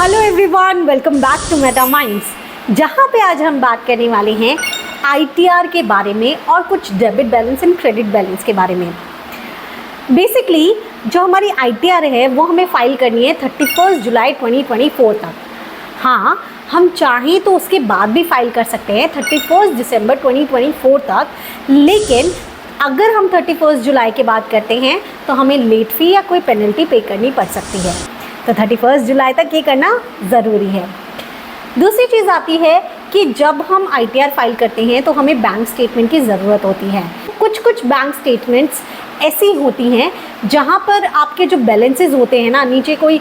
Hello everyone, welcome back to meta minds, जहाँ पे आज हम बात करने वाले हैं आईटीआर के बारे में और कुछ debit balance and credit balance के बारे में। बेसिकली जो हमारी आईटीआर है वो हमें फाइल करनी है 31 जुलाई 2024 तक। हाँ, हम चाहें तो उसके बाद भी फाइल कर सकते हैं 31 दिसंबर 2024 तक, लेकिन अगर हम 31 जुलाई के बाद करते हैं तो हमें लेट फ़ी या कोई पेनल्टी पे करनी पड़ सकती है। तो 31 जुलाई तक ये करना ज़रूरी है। दूसरी चीज़ आती है कि जब हम आईटीआर फाइल करते हैं तो हमें बैंक स्टेटमेंट की ज़रूरत होती है। कुछ बैंक स्टेटमेंट्स ऐसी होती हैं जहाँ पर आपके जो बैलेंसेस होते हैं ना, नीचे कोई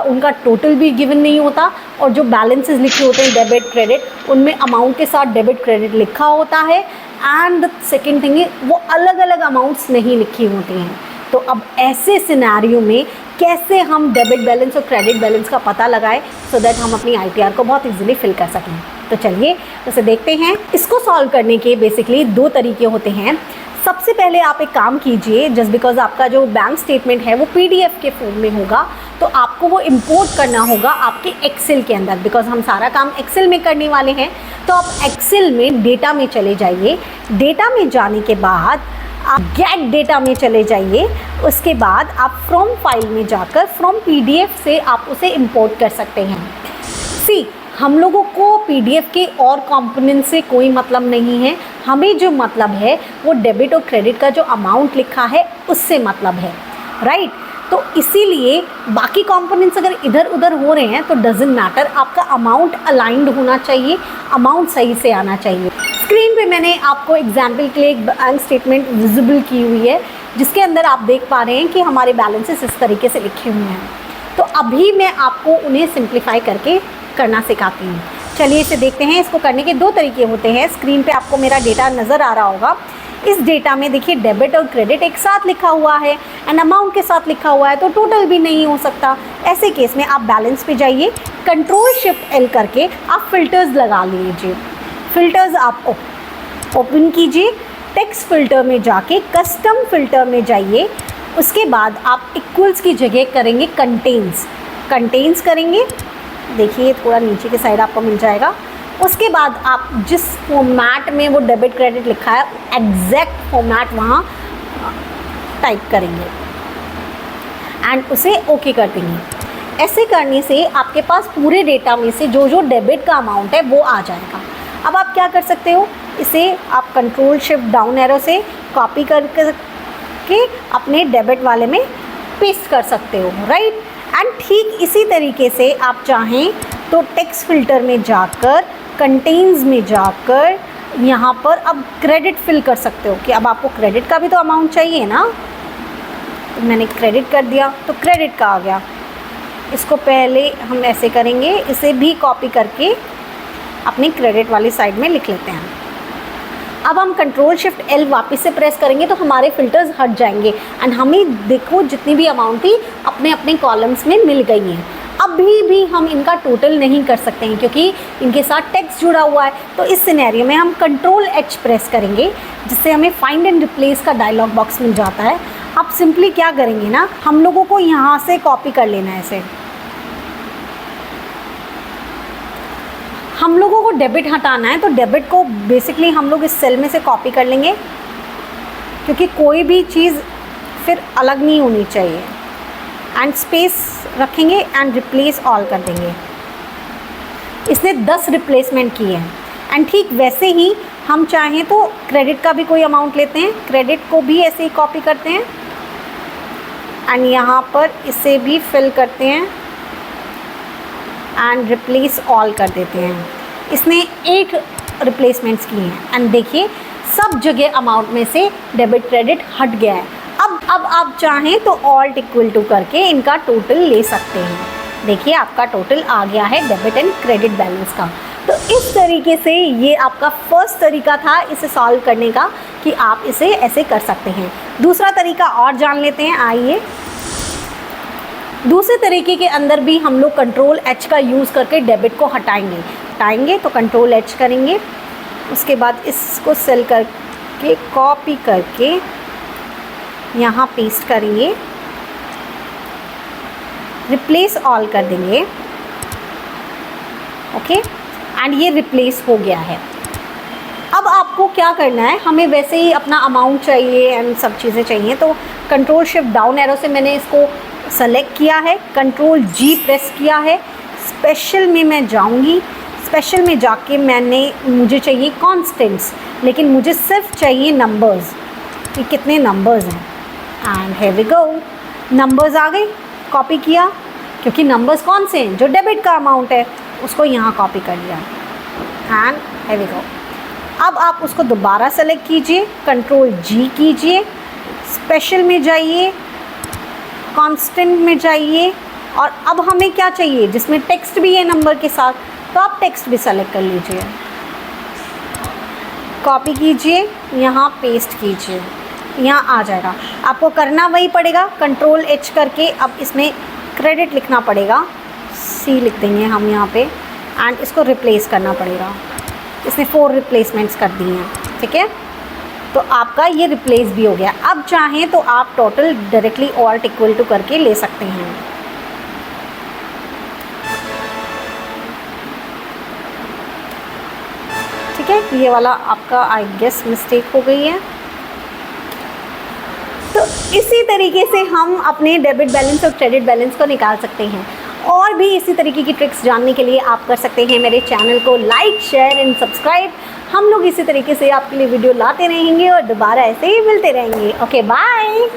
उनका टोटल भी गिवन नहीं होता, और जो बैलेंसेस लिखे होते हैं डेबिट क्रेडिट, उनमें अमाउंट के साथ डेबिट क्रेडिट लिखा होता है। एंड सेकेंड थिंग है, वो अलग अलग अमाउंट्स नहीं लिखी होती हैं। तो अब ऐसे सिनेरियो में कैसे हम डेबिट बैलेंस और क्रेडिट बैलेंस का पता लगाएं सो दैट हम अपनी आईटीआर को बहुत इजीली फिल कर सकें। तो चलिए उसे देखते हैं। इसको सॉल्व करने के बेसिकली दो तरीके होते हैं। सबसे पहले आप एक काम कीजिए, जस्ट बिकॉज आपका जो बैंक स्टेटमेंट है वो पीडीएफ के फॉर्म में होगा, तो आपको वो इंपोर्ट करना होगा आपके एक्सेल के अंदर, बिकॉज हम सारा काम एक्सेल में करने वाले हैं। तो आप एक्सेल में डेटा में चले जाइए। डेटा में जाने के बाद आप गेट डेटा में चले जाइए। उसके बाद आप फ्रॉम फाइल में जाकर फ्रॉम पीडीएफ से आप उसे इंपोर्ट कर सकते हैं। हम लोगों को पीडीएफ के और कंपोनेंट से कोई मतलब नहीं है। हमें जो मतलब है वो डेबिट और क्रेडिट का जो अमाउंट लिखा है उससे मतलब है, राइट। तो इसीलिए बाकी कंपोनेंट्स अगर इधर उधर हो रहे हैं तो डजेंट मैटर, आपका अमाउंट अलाइंड होना चाहिए, अमाउंट सही से आना चाहिए। स्क्रीन पे मैंने आपको एग्जाम्पल के लिए एक बैंक स्टेटमेंट विजिबल की हुई है, जिसके अंदर आप देख पा रहे हैं कि हमारे बैलेंसेस इस तरीके से लिखे हुए हैं। तो अभी मैं आपको उन्हें सिंप्लीफाई करके करना सिखाती हूँ। चलिए इसे देखते हैं। इसको करने के दो तरीके होते हैं। स्क्रीन पे आपको मेरा डेटा नज़र आ रहा होगा। इस डेटा में देखिए डेबिट और क्रेडिट एक साथ लिखा हुआ है एंड अमाउंट के साथ लिखा हुआ है, तो टोटल भी नहीं हो सकता। ऐसे केस में आप बैलेंस पे जाइए, कंट्रोल शिफ्ट एल करके आप फिल्टर्स लगा लीजिए। फिल्टर्स आप ओपन कीजिए, टेक्स्ट फिल्टर में जाके कस्टम फिल्टर में जाइए। उसके बाद आप इक्वल्स की जगह करेंगे कंटेन्स करेंगे। देखिए थोड़ा नीचे की साइड आपको मिल जाएगा। उसके बाद आप जिस फॉर्मेट में वो डेबिट क्रेडिट लिखा है एग्जैक्ट फॉर्मेट वहाँ टाइप करेंगे एंड उसे ओके कर देंगे। ऐसे करने से आपके पास पूरे डेटा में से जो डेबिट का अमाउंट है वो आ जाएगा। अब आप क्या कर सकते हो, इसे आप कंट्रोल शिफ्ट डाउन एरो से कॉपी करके अपने डेबिट वाले में पेस्ट कर सकते हो, राइट। एंड ठीक इसी तरीके से आप चाहें तो टेक्स्ट फिल्टर में जाकर कंटेन्स में जाकर यहाँ पर अब क्रेडिट फिल कर सकते हो कि अब आपको क्रेडिट का भी तो अमाउंट चाहिए ना। तो मैंने क्रेडिट कर दिया तो क्रेडिट का आ गया। इसको पहले हम ऐसे करेंगे, इसे भी कॉपी करके अपनी क्रेडिट वाली साइड में लिख लेते हैं। अब हम कंट्रोल शिफ्ट एल वापस से प्रेस करेंगे तो हमारे फिल्टर्स हट जाएंगे एंड हमें देखो जितनी भी अमाउंट थी अपने अपने कॉलम्स में मिल गई हैं। अभी भी हम इनका टोटल नहीं कर सकते हैं क्योंकि इनके साथ टेक्स्ट जुड़ा हुआ है। तो इस सिनेरियो में हम कंट्रोल एच प्रेस करेंगे, जिससे हमें फाइंड एंड रिप्लेस का डायलॉग बॉक्स मिल जाता है। अब सिंपली क्या करेंगे ना, हम लोगों को यहाँ से कॉपी कर लेना है इसे। हम लोगों को डेबिट हटाना है तो डेबिट को बेसिकली हम लोग इस सेल में से कॉपी कर लेंगे, क्योंकि कोई भी चीज़ फिर अलग नहीं होनी चाहिए। एंड स्पेस रखेंगे एंड रिप्लेस ऑल कर देंगे। इसने 10 रिप्लेसमेंट किए हैं। एंड ठीक वैसे ही हम चाहें तो क्रेडिट का भी कोई अमाउंट लेते हैं, क्रेडिट को भी ऐसे ही कॉपी करते हैं एंड यहाँ पर इसे भी फिल करते हैं एंड रिप्लेस ऑल कर देते हैं। इसने 8 रिप्लेसमेंट्स किए हैं एंड देखिए सब जगह अमाउंट में से डेबिट क्रेडिट हट गया है। अब आप चाहें तो ऑल्ट इक्वल टू करके इनका टोटल ले सकते हैं। देखिए आपका टोटल आ गया है डेबिट एंड क्रेडिट बैलेंस का। तो इस तरीके से ये आपका फर्स्ट तरीका था इसे सॉल्व करने का कि आप इसे ऐसे कर सकते हैं। दूसरा तरीका और जान लेते हैं, आइए। दूसरे तरीके के अंदर भी हम लोग कंट्रोल एच का यूज़ करके डेबिट को हटाएंगे तो कंट्रोल एच करेंगे। उसके बाद इसको सेल करके कॉपी करके यहाँ पेस्ट करेंगे, रिप्लेस ऑल कर देंगे ओके, एंड ये रिप्लेस हो गया है। अब आपको क्या करना है, हमें वैसे ही अपना अमाउंट चाहिए एंड सब चीज़ें चाहिए, तो कंट्रोल शिफ्ट डाउन एरो से मैंने इसको सेलेक्ट किया है, कंट्रोल जी प्रेस किया है, स्पेशल में मैं जाऊंगी, स्पेशल में जाके मुझे चाहिए कॉन्स्टेंट्स, लेकिन मुझे सिर्फ चाहिए नंबर्स, कि कितने नंबर्स हैं, and here we go, numbers आ गए, कॉपी किया, क्योंकि नंबर्स कौन से हैं, जो डेबिट का अमाउंट है उसको यहाँ कॉपी कर लिया, एंड हियर वी गो। अब आप उसको दोबारा सेलेक्ट कीजिए, कंट्रोल जी कीजिए, स्पेशल में जाइए, कांस्टेंट में जाइए, और अब हमें क्या चाहिए जिसमें टेक्स्ट भी है नंबर के साथ, तो आप टेक्स्ट भी सेलेक्ट कर लीजिए, कॉपी कीजिए, यहाँ पेस्ट कीजिए, यहाँ आ जाएगा। आपको करना वही पड़ेगा, कंट्रोल एच करके अब इसमें क्रेडिट लिखना पड़ेगा, सी लिख देंगे हम यहाँ पे, एंड इसको रिप्लेस करना पड़ेगा। इसने 4 रिप्लेसमेंट्स कर दी हैं, ठीक है, तो आपका ये रिप्लेस भी हो गया। अब चाहें तो आप total directly alt equal to करके ले सकते हैं। ठीक है, ये वाला आपका आई गेस मिस्टेक हो गई है। तो इसी तरीके से हम अपने डेबिट बैलेंस और क्रेडिट बैलेंस को निकाल सकते हैं। और भी इसी तरीके की ट्रिक्स जानने के लिए आप कर सकते हैं मेरे चैनल को लाइक, शेयर एंड सब्सक्राइब। हम लोग इसी तरीके से आपके लिए वीडियो लाते रहेंगे और दोबारा ऐसे ही मिलते रहेंगे। Okay, bye.